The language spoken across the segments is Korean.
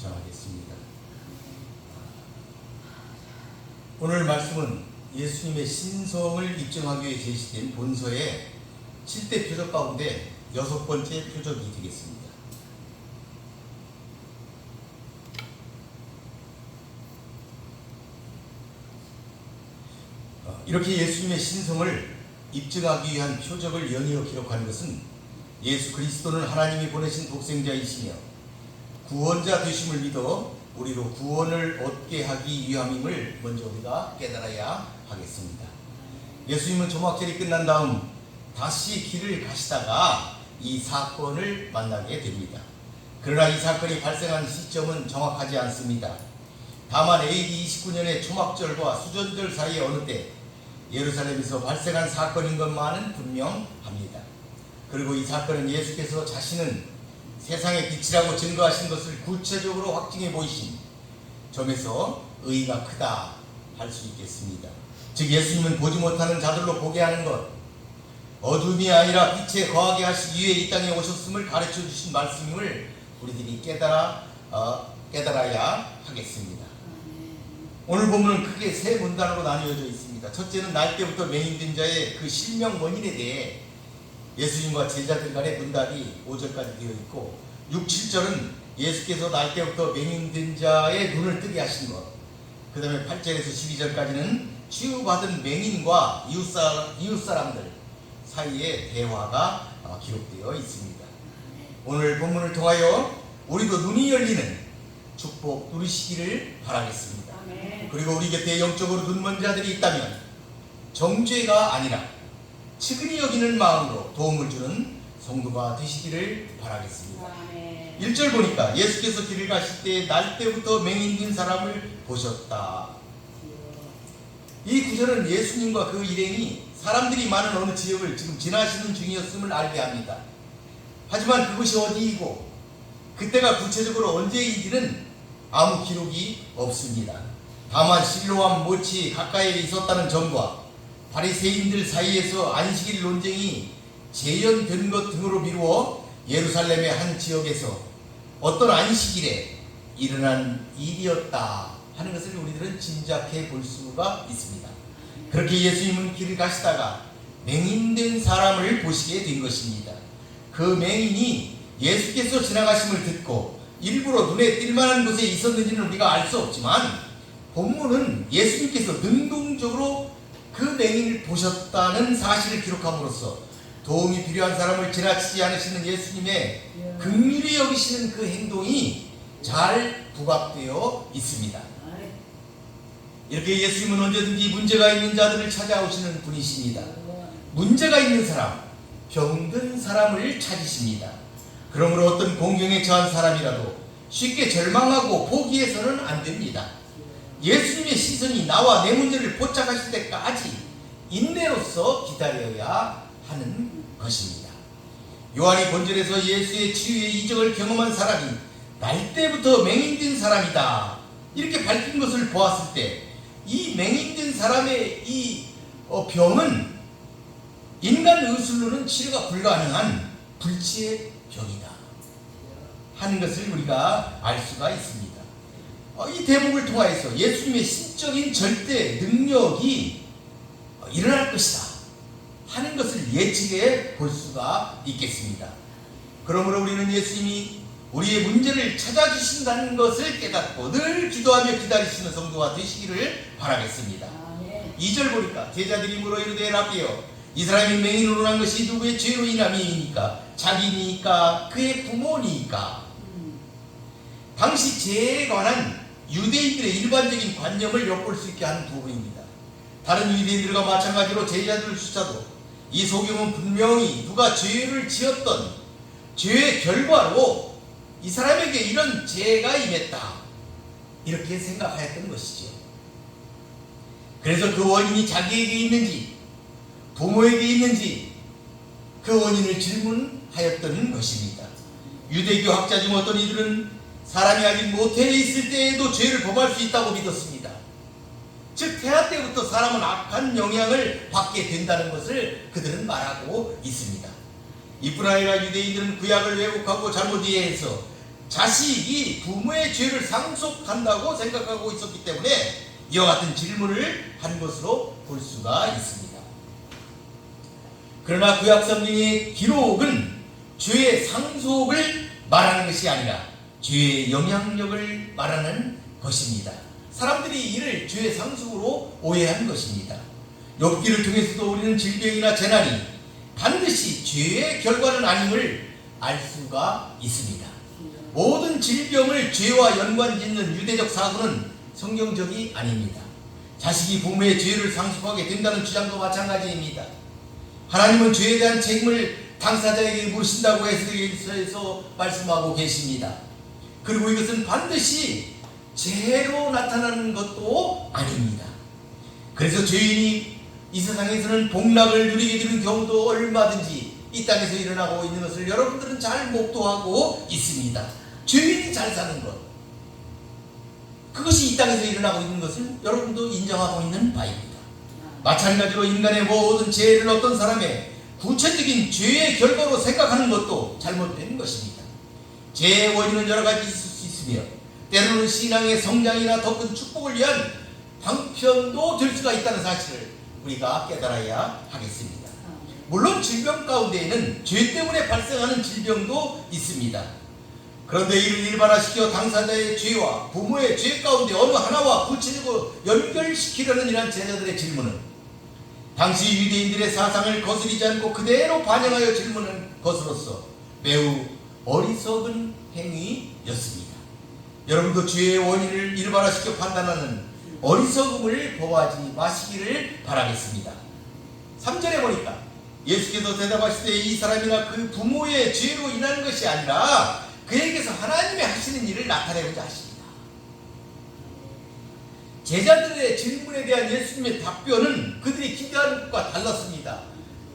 전하겠습니다. 오늘 말씀은 예수님의 신성을 입증하기 위해 제시된 본서의 7대 표적 가운데 6번째 표적이 되겠습니다. 이렇게 예수님의 신성을 입증하기 위한 표적을 연이어 기록한 것은 예수 그리스도는 하나님이 보내신 독생자이시며 구원자 되심을 믿어 우리로 구원을 얻게 하기 위함임을 먼저 우리가 깨달아야 하겠습니다. 예수님은 초막절이 끝난 다음 다시 길을 가시다가 이 사건을 만나게 됩니다. 그러나 이 사건이 발생한 시점은 정확하지 않습니다. 다만 AD 29년의 초막절과 수전절 사이의 어느 때 예루살렘에서 발생한 사건인 것만은 분명합니다. 그리고 이 사건은 예수께서 자신은 세상의 빛이라고 증거하신 것을 구체적으로 확증해 보이신 점에서 의의가 크다 할 수 있겠습니다. 즉 예수님은 보지 못하는 자들로 보게 하는 것, 어둠이 아니라 빛에 거하게 하시기 위해 이 땅에 오셨음을 가르쳐 주신 말씀임을 우리들이 깨달아야 하겠습니다. 오늘 본문은 크게 세 문단으로 나뉘어져 있습니다. 첫째는 날 때부터 맹인된 자의 그 실명 원인에 대해 예수님과 제자들 간의 문답이 5절까지 되어 있고, 6, 7절은 예수께서 날 때부터 맹인된 자의 눈을 뜨게 하신 것, 그 다음에 8절에서 12절까지는 치유받은 맹인과 이웃사람들 사이의 대화가 기록되어 있습니다. 오늘 본문을 통하여 우리도 눈이 열리는 축복 누리시기를 바라겠습니다. 그리고 우리 곁에 영적으로 눈먼 자들이 있다면 정죄가 아니라 측은히 여기는 마음으로 도움을 주는 성도가 되시기를 바라겠습니다. 1절 보니까 예수께서 길을 가실 때 날 때부터 맹인된 사람을 보셨다. 이 구절은 예수님과 그 일행이 사람들이 많은 어느 지역을 지금 지나시는 중이었음을 알게 합니다. 하지만 그것이 어디이고 그때가 구체적으로 언제인지는 아무 기록이 없습니다. 다만 실로암 못이 가까이에 있었다는 점과 바리새인들 사이에서 안식일 논쟁이 재연된 것 등으로 미루어 예루살렘의 한 지역에서 어떤 안식일에 일어난 일이었다 하는 것을 우리들은 짐작해 볼 수가 있습니다. 그렇게 예수님은 길을 가시다가 맹인된 사람을 보시게 된 것입니다. 그 맹인이 예수께서 지나가심을 듣고 일부러 눈에 띌 만한 곳에 있었는지는 우리가 알 수 없지만 본문은 예수님께서 능동적으로 그 맹인을 보셨다는 사실을 기록함으로써 도움이 필요한 사람을 지나치지 않으시는 예수님의 긍휼히 여기시는 그 행동이 잘 부각되어 있습니다. 이렇게 예수님은 언제든지 문제가 있는 자들을 찾아오시는 분이십니다. 문제가 있는 사람, 병든 사람을 찾으십니다. 그러므로 어떤 공경에 처한 사람이라도 쉽게 절망하고 포기해서는 안 됩니다. 예수님의 시선이 나와 내 문제를 포착하실 때까지 인내로서 기다려야 하는 것입니다. 요한이 본절에서 예수의 치유의 이적을 경험한 사람이 날 때부터 맹인된 사람이다 이렇게 밝힌 것을 보았을 때 이 맹인된 사람의 이 병은 인간 의술로는 치료가 불가능한 불치의 병이다 하는 것을 우리가 알 수가 있습니다. 이 대목을 통하여서 예수님의 신적인 절대 능력이 일어날 것이다 하는 것을 예측해 볼 수가 있겠습니다. 그러므로 우리는 예수님이 우리의 문제를 찾아주신다는 것을 깨닫고 늘 기도하며 기다리시는 성도가 되시기를 바라겠습니다. 2절 보니까 제자들이 물어 이르되 라비여 이 사람이 맹인으로 난 것이 누구의 죄로 인함이니까 자기니까 그의 부모니까. 당시 죄에 관한 유대인들의 일반적인 관념을 엿볼 수 있게 하는 부분입니다. 다른 유대인들과 마찬가지로 제자들 숫자도 이 소경은 분명히 누가 죄를 지었던 죄의 결과로 이 사람에게 이런 죄가 임했다 이렇게 생각하였던 것이죠. 그래서 그 원인이 자기에게 있는지 부모에게 있는지 그 원인을 질문하였던 것입니다. 유대교 학자 중 어떤 이들은 사람이 아직 모태에 있을 때에도 죄를 범할 수 있다고 믿었습니다. 즉 태아 때부터 사람은 악한 영향을 받게 된다는 것을 그들은 말하고 있습니다. 이뿐 아니라 유대인들은 구약을 왜곡하고 잘못 이해해서 자식이 부모의 죄를 상속한다고 생각하고 있었기 때문에 이와 같은 질문을 한 것으로 볼 수가 있습니다. 그러나 구약 성경의 기록은 죄의 상속을 말하는 것이 아니라 죄의 영향력을 말하는 것입니다. 사람들이 이를 죄의 상속으로 오해한 것입니다. 욥기를 통해서도 우리는 질병이나 재난이 반드시 죄의 결과는 아님을 알 수가 있습니다. 모든 질병을 죄와 연관짓는 유대적 사고는 성경적이 아닙니다. 자식이 부모의 죄를 상속하게 된다는 주장도 마찬가지입니다. 하나님은 죄에 대한 책임을 당사자에게 물으신다고 에스겔서에서 말씀하고 계십니다. 그리고 이것은 반드시 죄로 나타나는 것도 아닙니다. 그래서 죄인이 이 세상에서는 복락을 누리게 되는 경우도 얼마든지 이 땅에서 일어나고 있는 것을 여러분들은 잘 목도하고 있습니다. 죄인이 잘 사는 것, 그것이 이 땅에서 일어나고 있는 것을 여러분도 인정하고 있는 바입니다. 마찬가지로 인간의 모든 죄를 어떤 사람의 구체적인 죄의 결과로 생각하는 것도 잘못된 것입니다. 죄의 원인은 여러 가지 있을 수 있으며 때로는 신앙의 성장이나 더 큰 축복을 위한 방편도 될 수가 있다는 사실을 우리가 깨달아야 하겠습니다. 물론 질병 가운데에는 죄 때문에 발생하는 질병도 있습니다. 그런데 이를 일반화시켜 당사자의 죄와 부모의 죄 가운데 어느 하나와 구체적으로 연결시키려는 이러한 제자들의 질문은 당시 유대인들의 사상을 거스리지 않고 그대로 반영하여 질문한 것으로서 매우 어리석은 행위였습니다. 여러분도 죄의 원인을 일반화시켜 판단하는 어리석음을 범하지 마시기를 바라겠습니다. 3절에 보니까 예수께서 대답하시되 이 사람이나 그 부모의 죄로 인한 것이 아니라 그에게서 하나님의 하시는 일을 나타내고자 하십니다. 제자들의 질문에 대한 예수님의 답변은 그들이 기대하는 것과 달랐습니다.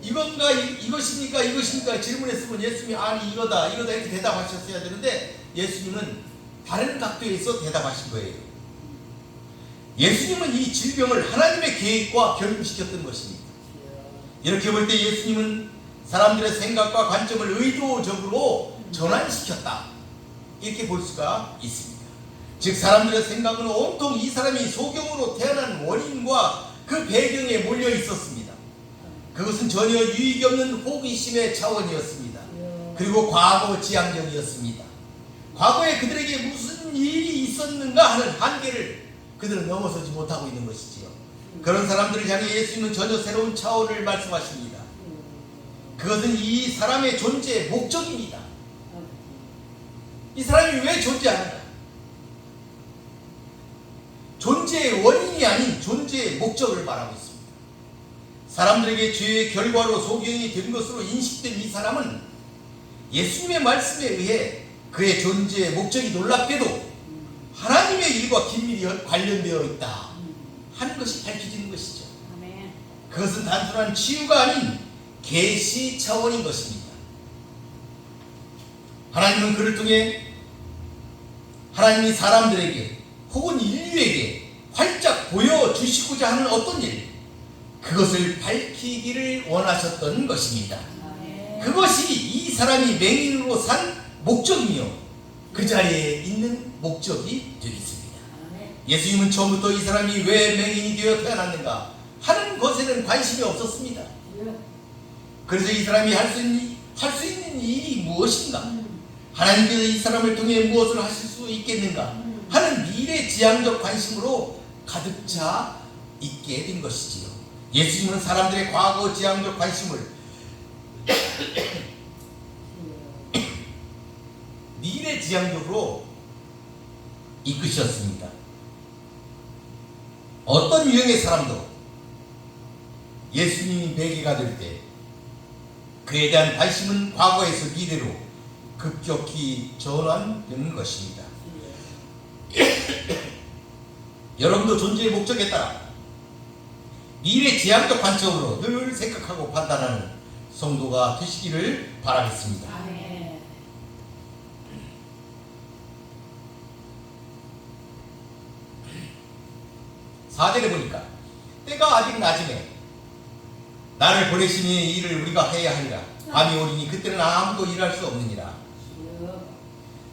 이건가 이것입니까 이것입니까 질문했으면 예수님이 아니 이거다 이렇게 대답하셨어야 되는데 예수님은 다른 각도에서 대답하신 거예요. 예수님은 이 질병을 하나님의 계획과 결부시켰던 것입니다. 이렇게 볼 때 예수님은 사람들의 생각과 관점을 의도적으로 전환시켰다, 이렇게 볼 수가 있습니다. 즉 사람들의 생각은 온통 이 사람이 소경으로 태어난 원인과 그 배경에 몰려 있었습니다. 그것은 전혀 유익이 없는 호기심의 차원이었습니다. 그리고 과거 지향적이었습니다. 과거에 그들에게 무슨 일이 있었는가 하는 한계를 그들은 넘어서지 못하고 있는 것이지요. 그런 사람들을 향해 예수님은 전혀 새로운 차원을 말씀하십니다. 그것은 이 사람의 존재의 목적입니다. 이 사람이 왜 존재하는가? 존재의 원인이 아닌 존재의 목적을 말하고 있습니다. 사람들에게 죄의 결과로 소경이 된 것으로 인식된 이 사람은 예수님의 말씀에 의해 그의 존재의 목적이 놀랍게도 하나님의 일과 긴밀히 관련되어 있다 하는 것이 밝혀지는 것이죠. 그것은 단순한 치유가 아닌 계시 차원인 것입니다. 하나님은 그를 통해 하나님이 사람들에게 혹은 인류에게 활짝 보여주시고자 하는 어떤 일, 그것을 밝히기를 원하셨던 것입니다. 그것이 이 사람이 맹인으로 산 목적이며 그 자리에 있는 목적이 되겠습니다. 예수님은 처음부터 이 사람이 왜 맹인이 되어 태어났는가 하는 것에는 관심이 없었습니다. 그래서 이 사람이 할 수 있는 일이 무엇인가, 하나님께서 이 사람을 통해 무엇을 하실 수 있겠는가 하는 미래지향적 관심으로 가득 차 있게 된 것이지요. 예수님은 사람들의 과거지향적 관심을 미래지향적으로 이끄셨습니다. 어떤 유형의 사람도 예수님이 매개가 될 때 그에 대한 관심은 과거에서 미래로 급격히 전환되는 것입니다. 여러분도 존재의 목적에 따라 미래지향적 관점으로 늘 생각하고 판단하는 성도가 되시기를 바라겠습니다. 아멘. 4절에 보니까 때가 아직 낮음에 나를 보내시니 일을 우리가 해야 하리라. 밤이 오리니 그때는 아무도 일할 수 없느니라.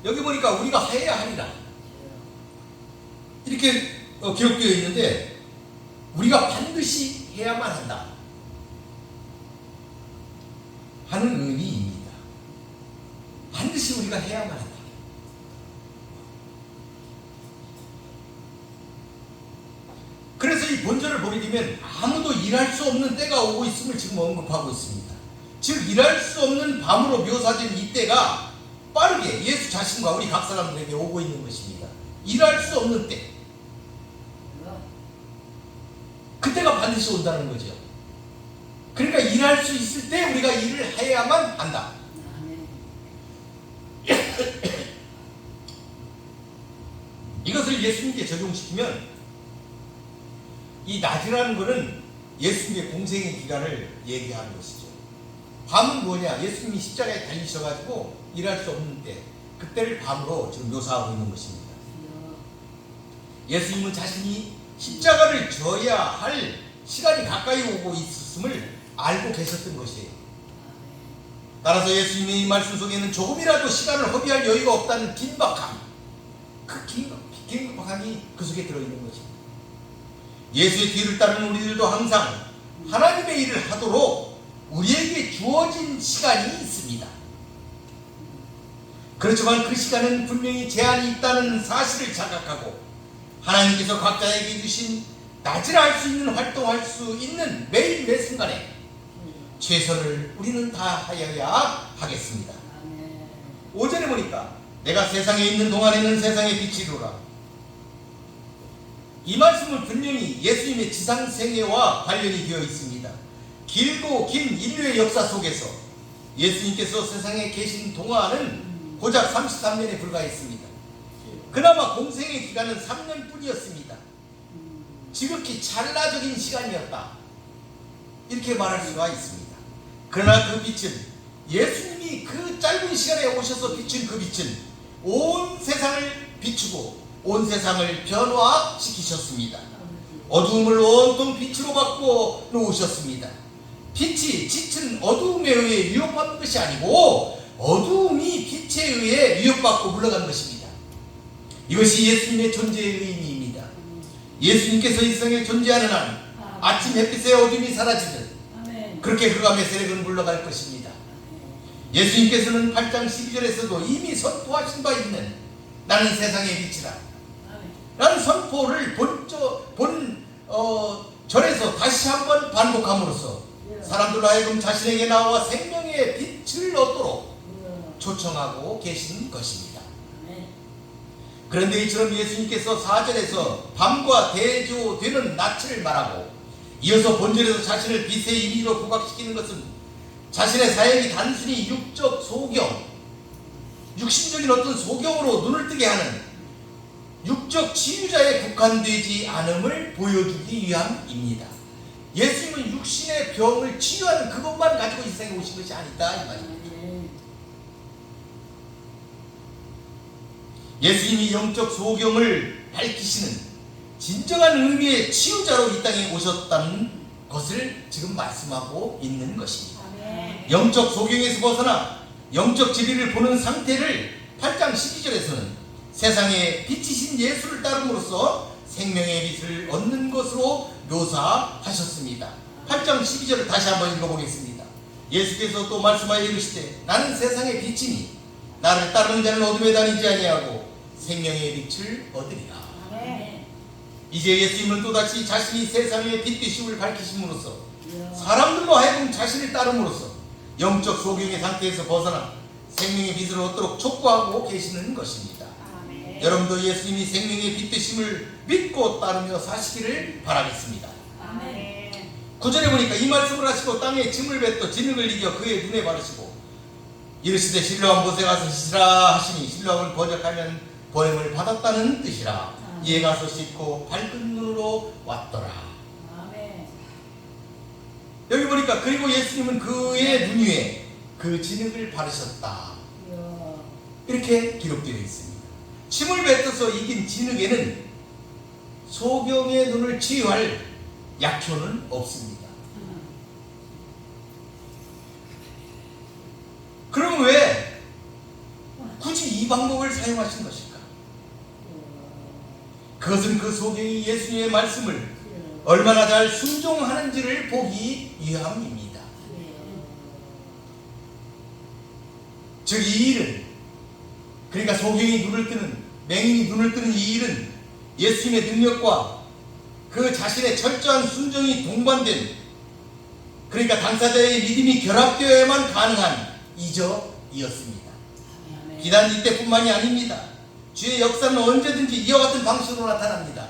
여기 보니까 우리가 해야 하리라 이렇게 기록되어 있는데 우리가 반드시 해야만 한다 하는 의미입니다. 반드시 우리가 해야만 한다. 그래서 이 본절을 보게 되면 아무도 일할 수 없는 때가 오고 있음을 지금 언급하고 있습니다. 즉 일할 수 없는 밤으로 묘사된 이 때가 빠르게 예수 자신과 우리 각 사람들에게 오고 있는 것입니다. 일할 수 없는 때, 그때가 반드시 온다는 거죠. 그러니까 일할 수 있을 때 우리가 일을 해야만 한다. 이것을 예수님께 적용시키면 이 낮이라는 것은 예수님의 공생의 기간을 얘기하는 것이죠. 밤은 뭐냐? 예수님이 십자가에 달리셔가지고 일할 수 없는 때, 그때를 밤으로 지금 묘사하고 있는 것입니다. 예수님은 자신이 십자가를 져야 할 시간이 가까이 오고 있었음을 알고 계셨던 것이에요. 따라서 예수님의 이 말씀 속에는 조금이라도 시간을 허비할 여유가 없다는 긴박함, 그 긴박함이 그 속에 들어있는 것입니다. 예수의 뒤를 따르는 우리들도 항상 하나님의 일을 하도록 우리에게 주어진 시간이 있습니다. 그렇지만 그 시간은 분명히 제한이 있다는 사실을 자각하고 하나님께서 각자에게 주신 낮이라 할 수 있는 활동할 수 있는 매일 매 순간에 최선을 우리는 다하여야 하겠습니다. 오전에 보니까 내가 세상에 있는 동안에는 세상의 빛이로라. 이 말씀은 분명히 예수님의 지상생애와 관련이 되어 있습니다. 길고 긴 인류의 역사 속에서 예수님께서 세상에 계신 동안은 고작 33년에 불과했습니다. 그나마 공생의 기간은 3년뿐이었습니다. 지극히 찰나적인 시간이었다, 이렇게 말할 수가 있습니다. 그러나 그 빛은, 예수님이 그 짧은 시간에 오셔서 비춘 그 빛은 온 세상을 비추고 온 세상을 변화시키셨습니다. 어두움을 온통 빛으로 바꿔 놓으셨습니다. 빛이 짙은 어두움에 의해 위협받는 것이 아니고 어두움이 빛에 의해 위협받고 물러간 것입니다. 이것이 예수님의 존재의 의미입니다. 예수님께서 이 세상에 존재하는 한 아침 햇빛의 어둠이 사라지듯 그렇게 흑암의 세력은 물러갈 것입니다. 예수님께서는 8장 12절에서도 이미 선포하신 바 있는 나는 세상의 빛이라 라는 선포를 절에서 다시 한번 반복함으로써 사람들로 하여금 자신에게 나와 생명의 빛을 얻도록 초청하고 계신 것입니다. 그런데 이처럼 예수님께서 4절에서 밤과 대조되는 낯을 말하고 이어서 본절에서 자신을 빛의 이미지로 부각시키는 것은 자신의 사역이 단순히 육적 소경, 육신적인 어떤 소경으로 눈을 뜨게 하는 육적 치유자에 국한되지 않음을 보여주기 위함입니다. 예수님은 육신의 병을 치유하는 그것만 가지고 이 세상에 오신 것이 아니다, 이 말입니다. 예수님이 영적 소경을 밝히시는 진정한 의미의 치유자로 이 땅에 오셨다는 것을 지금 말씀하고 있는 것입니다. 영적 소경에서 벗어나 영적 진리를 보는 상태를 8장 12절에서는 세상에 빛이신 예수를 따름으로써 생명의 빛을 얻는 것으로 묘사하셨습니다. 8장 12절을 다시 한번 읽어보겠습니다. 예수께서 또 말씀하여 이르시되 나는 세상의 빛이니 나를 따르는 자는 어둠에 다니지 아니하고 생명의 빛을 얻으리라. 이제 예수님은 또다시 자신이 세상의 빛 되심을 밝히심으로써 사람들로 하여금 자신을 따름으로써 영적 소경의 상태에서 벗어나 생명의 빛을 얻도록 촉구하고 계시는 것입니다. 여러분도 예수님이 생명의 빛 되심을 믿고 따르며 사시기를 바라겠습니다. 9절에 보니까 이 말씀을 하시고 땅에 짐을 뱉어 진흙을 이겨 그의 눈에 바르시고 이르시되 실로암 못에 가서 씻으라 하시니 실로암을 번역하면 보냄을 받았다는 뜻이라. 이에 가서 씻고 밝은 눈으로 왔더라. 여기 보니까 그리고 예수님은 그의 눈 위에 그 진흙을 바르셨다, 이렇게 기록되어 있습니다. 침을 뱉어서 이긴 진흙에는 소경의 눈을 치유할 약효는 없습니다. 그럼 왜 굳이 이 방법을 사용하신 것일까? 그것은 그 소경이 예수님의 말씀을 얼마나 잘 순종하는지를 보기 위함입니다. 즉 이 일은, 그러니까 소경이 눈을 뜨는, 맹인이 눈을 뜨는 이 일은 예수님의 능력과 그 자신의 철저한 순종이 동반된, 그러니까 당사자의 믿음이 결합되어야만 가능한 이적이었습니다. 비단 이때뿐만이 아닙니다. 주의 역사는 언제든지 이와 같은 방식으로 나타납니다.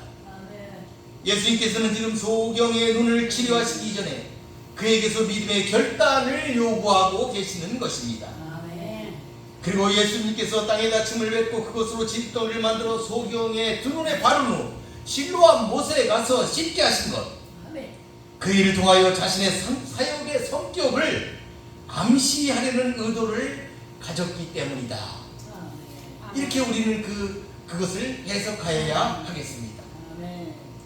예수님께서는 지금 소경의 눈을 치료하시기 이전에 그에게서 믿음의 결단을 요구하고 계시는 것입니다. 그리고 예수님께서 땅에다 침을 뱉고 그것으로 질덩이를 만들어 소경의 두 눈에 바른 후 실로암 못에 가서 씻게 하신 것, 그 일을 통하여 자신의 사역의 성격을 암시하려는 의도를 가졌기 때문이다. 이렇게 우리는 그것을 해석하여야 하겠습니다.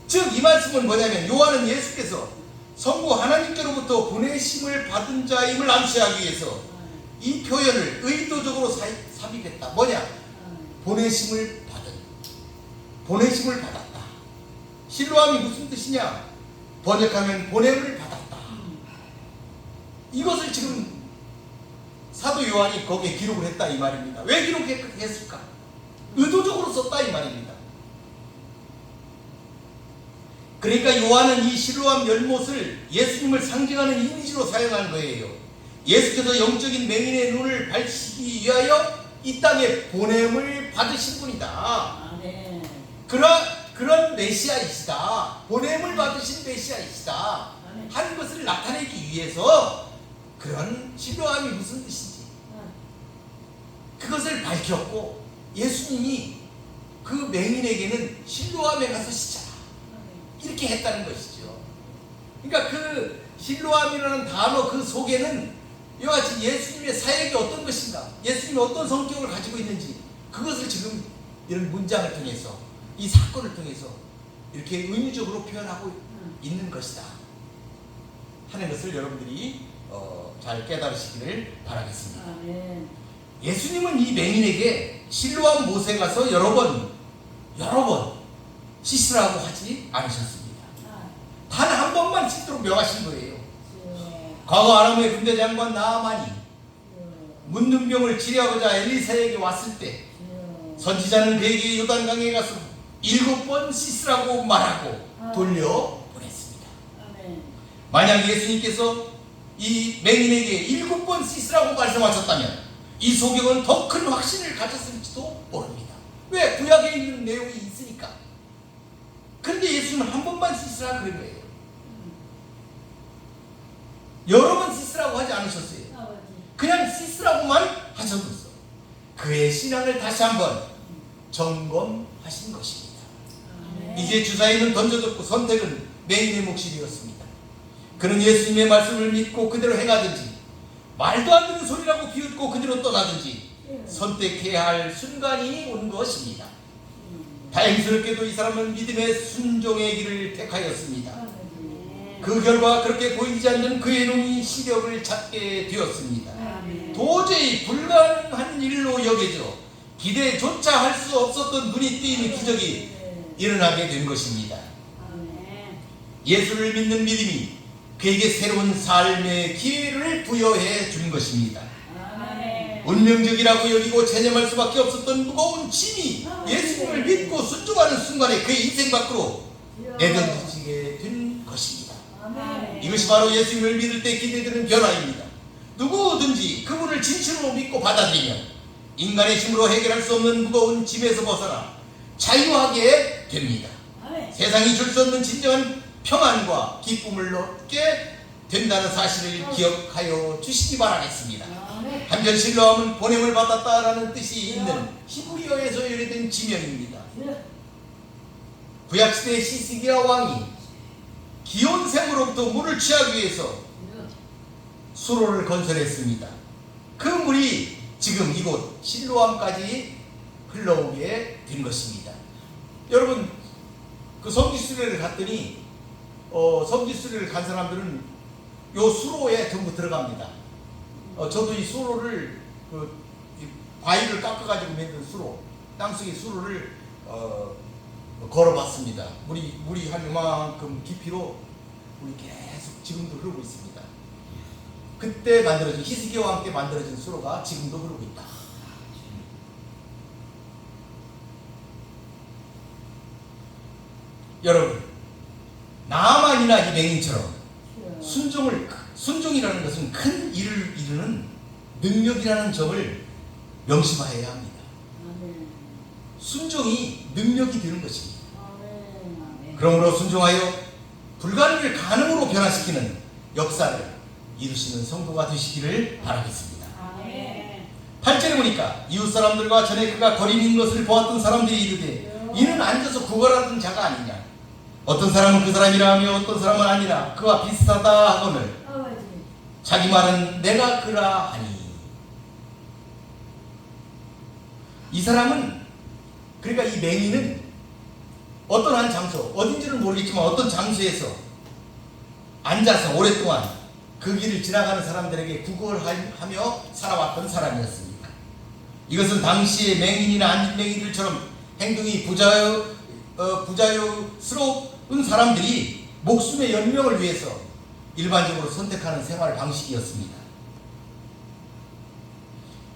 즉 이 말씀은 뭐냐면, 요한은 예수께서 성부 하나님께로부터 보내심을 받은 자임을 암시하기 위해서 이 표현을 의도적으로 삽입했다. 뭐냐? 보내심을 받았다. 실로암이 무슨 뜻이냐? 번역하면 보냄을 받았다. 이것을 지금 사도 요한이 거기에 기록을 했다 이 말입니다. 왜 기록했을까? 의도적으로 썼다 이 말입니다. 그러니까 요한은 이 실로암 연못을 예수님을 상징하는 이미지로 사용한 거예요. 예수께서 영적인 맹인의 눈을 밝히기 위하여 이 땅에 보냄을 받으신 분이다. 그런 메시아이시다. 보냄을 받으신 메시아이시다 하는 것을 나타내기 위해서 그런 실로암이 무슨 뜻인지 그것을 밝혔고, 예수님이 그 맹인에게는 실로암에 가서 씻자 이렇게 했다는 것이죠. 그러니까 그 실로암이라는 단어 그 속에는 이와 같이 예수님의 사역이 어떤 것인가, 예수님이 어떤 성격을 가지고 있는지, 그것을 지금 이런 문장을 통해서, 이 사건을 통해서 이렇게 은유적으로 표현하고 있는 것이다 하는 것을 여러분들이 잘 깨달으시기를 바라겠습니다. 예수님은 이 맹인에게 실로암 못에 가서 여러 번 씻으라고 하지 않으셨습니다. 단 한 번만 씻도록 명하신 거예요. 과거 아람의 군대 장관 나아만이 문둥병을 치료하고자 엘리사에게 왔을 때 선지자는 그에게 요단강에 가서 7번 씻으라고 말하고 돌려보냈습니다. 만약 예수님께서 이 맹인에게 7번 씻으라고 말씀하셨다면 이 소경은 더 큰 확신을 가졌을지도 모릅니다. 왜? 구약에 있는 내용이 있으니까. 그런데 예수님은 한 번만 씻으라 그런 거예요. 여러 번 씻으라고 하지 않으셨어요. 그냥 씻으라고만 하셨어요. 그의 신앙을 다시 한번 점검하신 것입니다. 이제 주사위는 던져졌고 선택은 맹인의 몫이었습니다. 그는 예수님의 말씀을 믿고 그대로 행하든지, 말도 안 되는 소리라고 비웃고 그대로 떠나든지 선택해야 할 순간이 온 것입니다. 다행스럽게도 이 사람은 믿음의 순종의 길을 택하였습니다. 그 결과 그렇게 보이지 않는 그의 눈이 시력을 찾게 되었습니다. 도저히 불가능한 일로 여겨져 기대조차 할 수 없었던 눈이 뜨이는 기적이 일어나게 된 것입니다. 예수를 믿는 믿음이 그에게 새로운 삶의 기회를 부여해 준 것입니다. 운명적이라고 여기고 체념할 수밖에 없었던 무거운 짐이 예수님을 믿고 순종하는 순간에 그의 인생 밖으로 내던지게 된 것입니다. 이것이 바로 예수님을 믿을 때 기대되는 변화입니다. 누구든지 그분을 진실로 믿고 받아들이면 인간의 힘으로 해결할 수 없는 무거운 짐에서 벗어나 자유하게 됩니다. 세상이 줄 수 없는 진정한 평안과 기쁨을 얻게 된다는 사실을 기억하여 주시기 바라겠습니다. 한편 실로암은 보냄을 받았다라는 뜻이 있는 히브리어에서 유래된 지명입니다. 구약시대 시스기야 왕이 기온샘으로부터 물을 취하기 위해서 수로를 건설했습니다. 그 물이 지금 이곳 실로암까지 흘러오게 된 것입니다. 여러분, 그 성지순례를 갔더니 성지순례를 간 사람들은 요 수로에 전부 들어갑니다. 저도 이 수로를 이 바위를 깎아가지고 만든 수로, 땅속에 수로를 걸어봤습니다. 물이 한 이만큼 깊이로 물이 계속 지금도 흐르고 있습니다. 그때 만들어진 히스기야와 함께 만들어진 수로가 지금도 흐르고 있다. 여러분, 나만이나 이 맹인처럼 순종이라는 것은 큰 일을 이루는 능력이라는 점을 명심하여야 합니다. 순종이 능력이 되는 것입니다. 그러므로 순종하여 불가능을 가능으로 변화시키는 역사를 이루시는 성도가 되시기를 바라겠습니다. 8절에 보니까 이웃 사람들과 전에 그가 거리 있는 것을 보았던 사람들이 이르되 이는 앉아서 구걸하던 자가 아니냐. 어떤 사람은 그 사람이라 하며 어떤 사람은 아니라 그와 비슷하다 하거늘 자기 말은 내가 그라 하니. 이 사람은, 그러니까 이 맹인은 어떤 한 장소, 어딘지는 모르겠지만 어떤 장소에서 앉아서 오랫동안 그 길을 지나가는 사람들에게 구걸하며 살아왔던 사람이었습니다. 이것은 당시의 맹인이나 안진맹인들처럼 행동이 부자유스러운 사람들이 목숨의 연명을 위해서 일반적으로 선택하는 생활 방식이었습니다.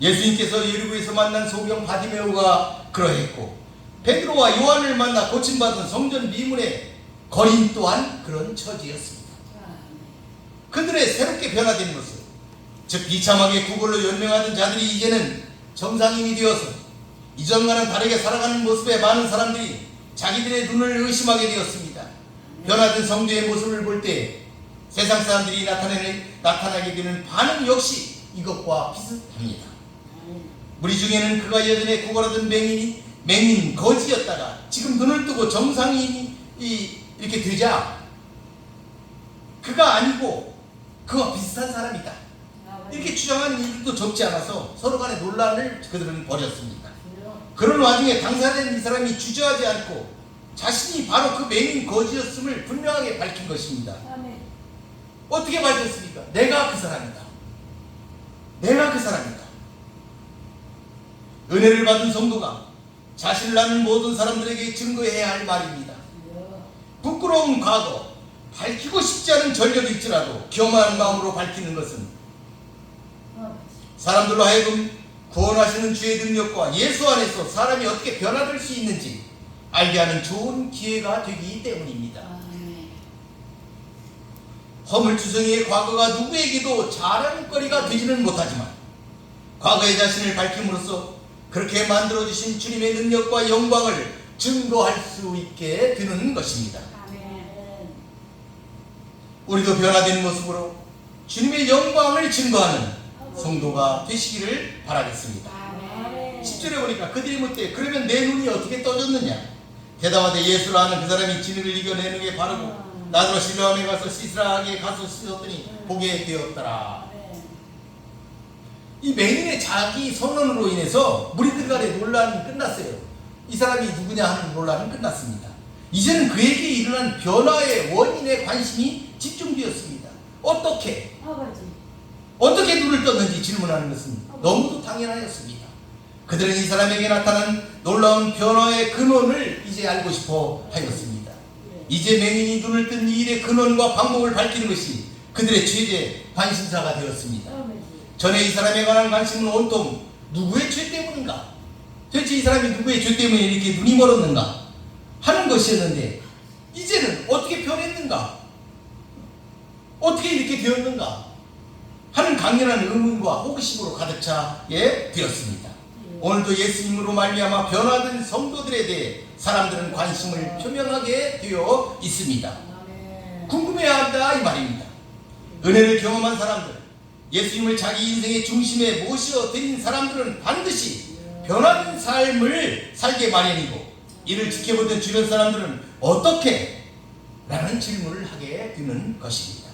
예수님께서 예리고에서 만난 소경 바디메오가 그러했고, 베드로와 요한을 만나 고침받은 성전 미문의 거린 또한 그런 처지였습니다. 그들의 새롭게 변화된 모습, 즉 비참하게 구걸로 연명하던 자들이 이제는 정상인이 되어서 이전과는 다르게 살아가는 모습에 많은 사람들이 자기들의 눈을 의심하게 되었습니다. 변화된 성도의 모습을 볼 때 세상 사람들이 나타나게 되는 반응 역시 이것과 비슷합니다. 우리 중에는 그가 예전에 구걸하던 맹인 거지였다가 지금 눈을 뜨고 정상인이 이렇게 되자 그가 아니고 그와 비슷한 사람이다, 이렇게 주장하는 이들도 적지 않아서 서로 간의 논란을 그들은 벌였습니다. 그런 와중에 당사자인 이 사람이 주저하지 않고 자신이 바로 그 맹인 거지였음을 분명하게 밝힌 것입니다. 어떻게 밝혔습니까? 내가 그 사람이다. 내가 그 사람이다. 은혜를 받은 성도가 자신을 아는 모든 사람들에게 증거해야 할 말입니다. 부끄러운 과거, 밝히고 싶지 않은 전력일지라도 겸허한 마음으로 밝히는 것은 사람들로 하여금 구원하시는 주의 능력과 예수 안에서 사람이 어떻게 변화될 수 있는지 알게 하는 좋은 기회가 되기 때문입니다. 허물투성이의 과거가 누구에게도 자랑거리가 되지는 못하지만 과거의 자신을 밝힘으로써 그렇게 만들어주신 주님의 능력과 영광을 증거할 수 있게 되는 것입니다. 우리도 변화된 모습으로 주님의 영광을 증거하는 성도가 되시기를 바라겠습니다. 10절에 보니까 그들이 묻되 그러면 내 눈이 어떻게 떠졌느냐. 대답하되 예수를 아는 그 사람이 진흙을 이겨내는 게 바르고 나더러 실로암에 가서 씻으라 하기에 가서 씻었더니 보게 되었더라. 이 맹인의 자기 선언으로 인해서 무리들 간의 논란은 끝났어요. 이 사람이 누구냐 하는 논란은 끝났습니다. 이제는 그에게 일어난 변화의 원인에 관심이 집중되었습니다. 어떻게 눈을 떴는지 질문하는 것은 너무도 당연하였습니다. 그들은 이 사람에게 나타난 놀라운 변화의 근원을 이제 알고 싶어 하였습니다. 이제 맹인이 눈을 뜬 이 일의 근원과 방법을 밝히는 것이 그들의 최대 관심사가 되었습니다. 전에 이 사람에 관한 관심은 온통 누구의 죄 때문인가? 도대체 이 사람이 누구의 죄 때문에 이렇게 눈이 멀었는가? 하는 것이었는데 이제는 어떻게 변했는가? 어떻게 이렇게 되었는가? 하는 강렬한 의문과 호기심으로 가득 차게 되었습니다. 오늘도 예수님으로 말미암아 변화된 성도들에 대해 사람들은 관심을 표명하게 되어 있습니다. 궁금해야 한다 이 말입니다. 은혜를 경험한 사람들, 예수님을 자기 인생의 중심에 모셔드린 사람들은 반드시 변화된 삶을 살게 마련이고 이를 지켜보던 주변 사람들은 어떻게? 라는 질문을 하게 되는 것입니다.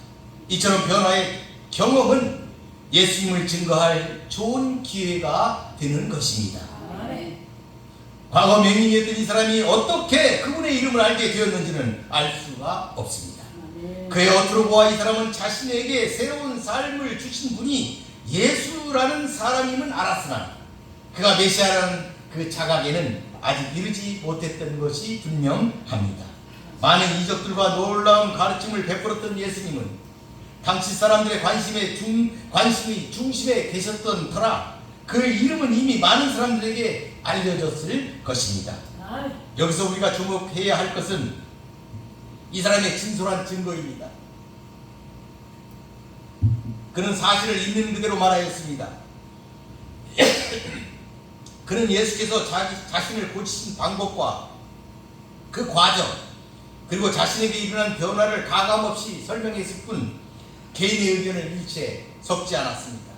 이처럼 변화의 경험은 예수님을 증거할 좋은 기회가 되는 것입니다. 과거 맹인이었던 이 사람이 어떻게 그분의 이름을 알게 되었는지는 알 수가 없습니다. 그의 겉으로 보아 이 사람은 자신에게 새로운 삶을 주신 분이 예수라는 사람임은 알았으나 그가 메시아라는 그 자각에는 아직 이르지 못했던 것이 분명합니다. 많은 이적들과 놀라운 가르침을 베풀었던 예수님은 당시 사람들의 관심이 중심에 계셨던 터라 그 이름은 이미 많은 사람들에게 알려졌을 것입니다. 여기서 우리가 주목해야 할 것은 이 사람의 진솔한 증거입니다. 그는 사실을 있는 그대로 말하였습니다. 그는 예수께서 자신을 고치신 방법과 그 과정 그리고 자신에게 일어난 변화를 가감없이 설명했을 뿐 개인의 의견을 일체 섞지 않았습니다.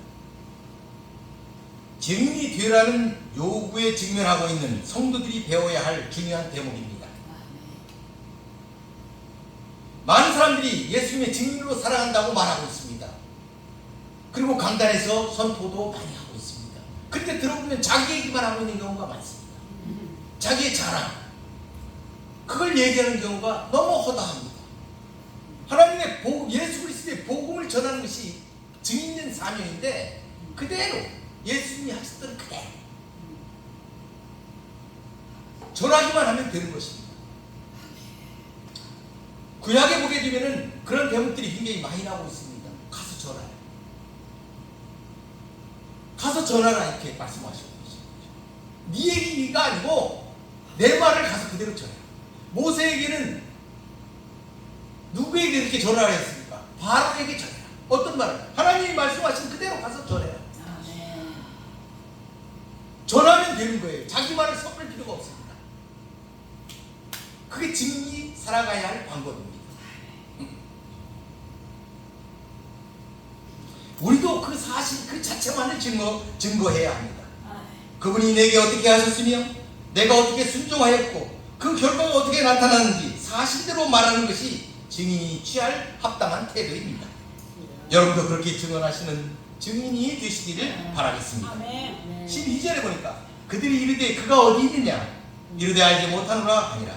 증인이 되라는 요구에 직면하고 있는 성도들이 배워야 할 중요한 대목입니다. 많은 사람들이 예수님의 증인으로 살아간다고 말하고 있습니다. 그리고 강단에서 선포도 많이 하고 있습니다. 그때 들어보면 자기 얘기만 하고 있는 경우가 많습니다. 자기의 자랑 그걸 얘기하는 경우가 너무 허다합니다. 하나님의 복음, 예수 그리스도의 복음을 전하는 것이 증인된 사명인데 그대로 예수님이 하셨던 그대로 전하기만 하면 되는 것입니다. 구약에 보게 되면 그런 대목들이 굉장히 많이 나오고 있습니다. 가서 전하라. 가서 전하라 이렇게 말씀하시고 계십니다. 네 얘기가 아니고 내 말을 가서 그대로 전해라. 모세에게는 누구에게 이렇게 전하라 했습니까? 바로에게 전해라. 어떤 말을? 하나님이 말씀하신 그대로 가서 전해라. 전하면 되는 거예요. 자기 말을 섞을 필요가 없습니다. 그게 증인이 살아가야 할 방법입니다. 우리도 그 사실 그 자체만을 증거해야 합니다. 그분이 내게 어떻게 하셨으며 내가 어떻게 순종하였고 그 결과가 어떻게 나타나는지 사실대로 말하는 것이 증인이 취할 합당한 태도입니다. 여러분도 그렇게 증언하시는 증인이 되시기를 바라겠습니다. 12절에 보니까 그들이 이르되 그가 어디 있느냐 이르되 알지 못하노라 하니라.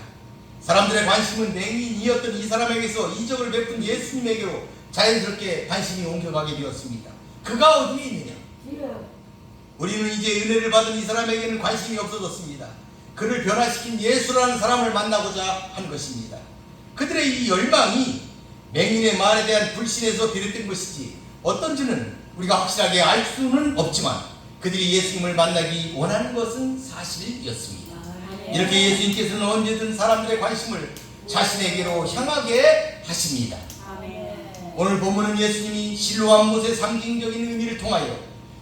사람들의 관심은 맹인이었던 이 사람에게서 이적을 베푼 예수님에게로 자연스럽게 관심이 옮겨가게 되었습니다. 그가 어디에 있느냐? 우리는 이제 은혜를 받은 이 사람에게는 관심이 없어졌습니다. 그를 변화시킨 예수라는 사람을 만나고자 한 것입니다. 그들의 이 열망이 맹인의 말에 대한 불신에서 비롯된 것이지 어떤지는 우리가 확실하게 알 수는 없지만 그들이 예수님을 만나기 원하는 것은 사실이었습니다. 이렇게 예수님께서는 언제든 사람들의 관심을 자신에게로 향하게 하십니다. 오늘 본문은 예수님이 실로암 못의 상징적인 의미를 통하여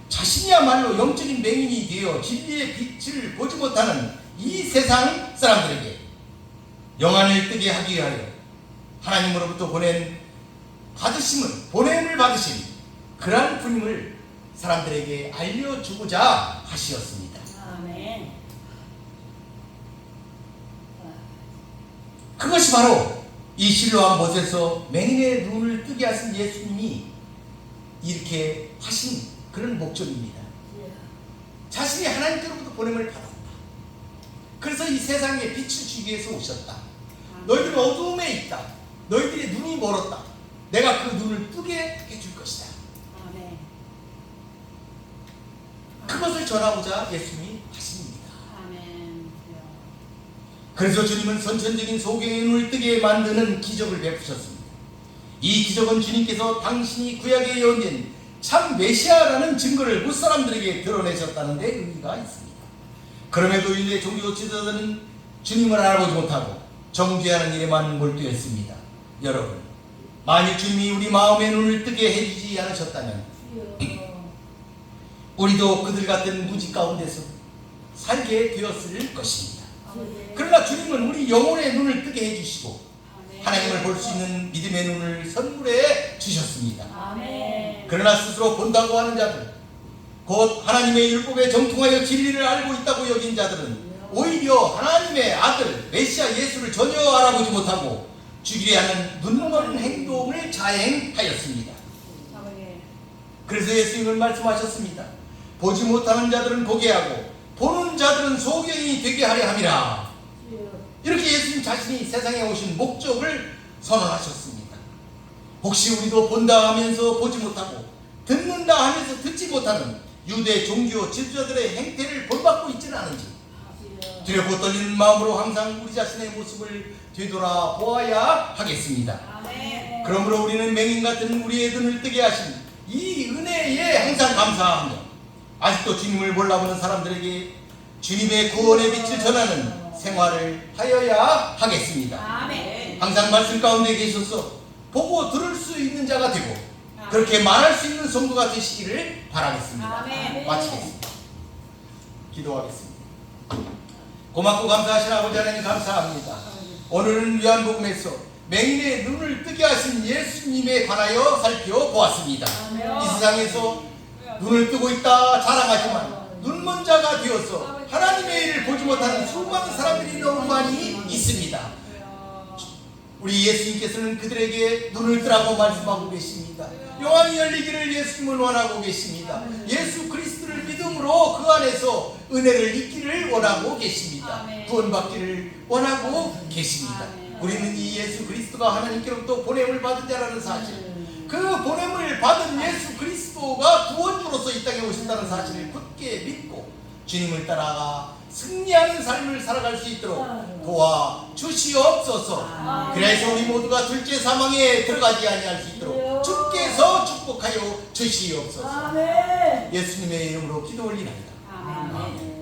자신이야말로 영적인 맹인이 되어 진리의 빛을 보지 못하는 이 세상 사람들에게 영안을 뜨게 하기 위하여 하나님으로부터 보냄을 받으신 그러한 분임을 사람들에게 알려주고자 하시었습니다. 그것이 바로 이 실로암 못에서 맹인의 눈을 뜨게 하신 예수님이 이렇게 하신 그런 목적입니다. 자신이 하나님께로부터 보냄을 받았다. 그래서 이 세상에 빛을 주기 위해서 오셨다. 너희들은 어두움에 있다. 너희들의 눈이 멀었다. 내가 그 눈을 뜨게 해줄 것이다. 그것을 전하고자 예수님이 하십니다. 그래서 주님은 선천적인 소경의 눈을 뜨게 만드는 기적을 베푸셨습니다. 이 기적은 주님께서 당신이 구약에 예언된 참 메시아라는 증거를 무사람들에게 드러내셨다는 데 의미가 있습니다. 그럼에도 인류의 종교 지도자들은 주님을 알아보지 못하고 정죄하는 일에만 몰두했습니다. 여러분, 만일 주님이 우리 마음의 눈을 뜨게 해주지 않으셨다면 우리도 그들 같은 무지 가운데서 살게 되었을 것입니다. 그러나 주님은 우리 영혼의 눈을 뜨게 해주시고 하나님을 볼 수 있는 믿음의 눈을 선물해 주셨습니다. 그러나 스스로 본다고 하는 자들, 곧 하나님의 율법에 정통하여 진리를 알고 있다고 여긴 자들은 오히려 하나님의 아들 메시아 예수를 전혀 알아보지 못하고 주기에 하는 눈먼 행동을 자행하였습니다. 그래서 예수님은 말씀하셨습니다. 보지 못하는 자들은 보게 하고 보는 자들은 소경이 되게 하려 함이라. 이렇게 예수님 자신이 세상에 오신 목적을 선언하셨습니다. 혹시 우리도 본다 하면서 보지 못하고 듣는다 하면서 듣지 못하는 유대 종교 지도자들의 행태를 본받고 있지는 않은지 두렵고 떨리는 마음으로 항상 우리 자신의 모습을 되돌아보아야 하겠습니다. 아멘. 그러므로 우리는 맹인 같은 우리의 눈을 뜨게 하신 이 은혜에 항상 감사하며 아직도 주님을 몰라보는 사람들에게 주님의 구원의 빛을 전하는 생활을 하여야 하겠습니다. 아멘. 항상 말씀 가운데 계셔서 보고 들을 수 있는 자가 되고 그렇게 말할 수 있는 성도가 되시기를 바라겠습니다. 아멘. 마치겠습니다. 기도하겠습니다. 고맙고 감사하신 아버지 하나님 감사합니다. 오늘은 요한복음에서 맹인의 눈을 뜨게 하신 예수님에 관하여 살펴보았습니다. 이 세상에서 눈을 뜨고 있다 자랑하지만 눈먼 자가 되어서 하나님의 일을 보지 못하는 수많은 사람들이 너무 많이 있습니다. 우리 예수님께서는 그들에게 눈을 뜨라고 말씀하고 계십니다. 요한이 열리기를 예수님은 원하고 계십니다. 예수 그리스도를 믿음으로 그 안에서 은혜를 입기를 원하고 계십니다. 구원받기를 원하고 계십니다. 우리는 이 예수 그리스도가 하나님께로부터 보냄을 받은 자라는 사실, 그 보냄을 받은 예수 그리스도가 구원주로서 이 땅에 오신다는 사실을 굳게 믿고 주님을 따라가 승리하는 삶을 살아갈 수 있도록 도와주시옵소서. 그래서 우리 모두가 둘째 사망에 들어가지 아니할 수 있도록 주께서 축복하여 주시옵소서. 예수님의 이름으로 기도 올리나이다. 아멘.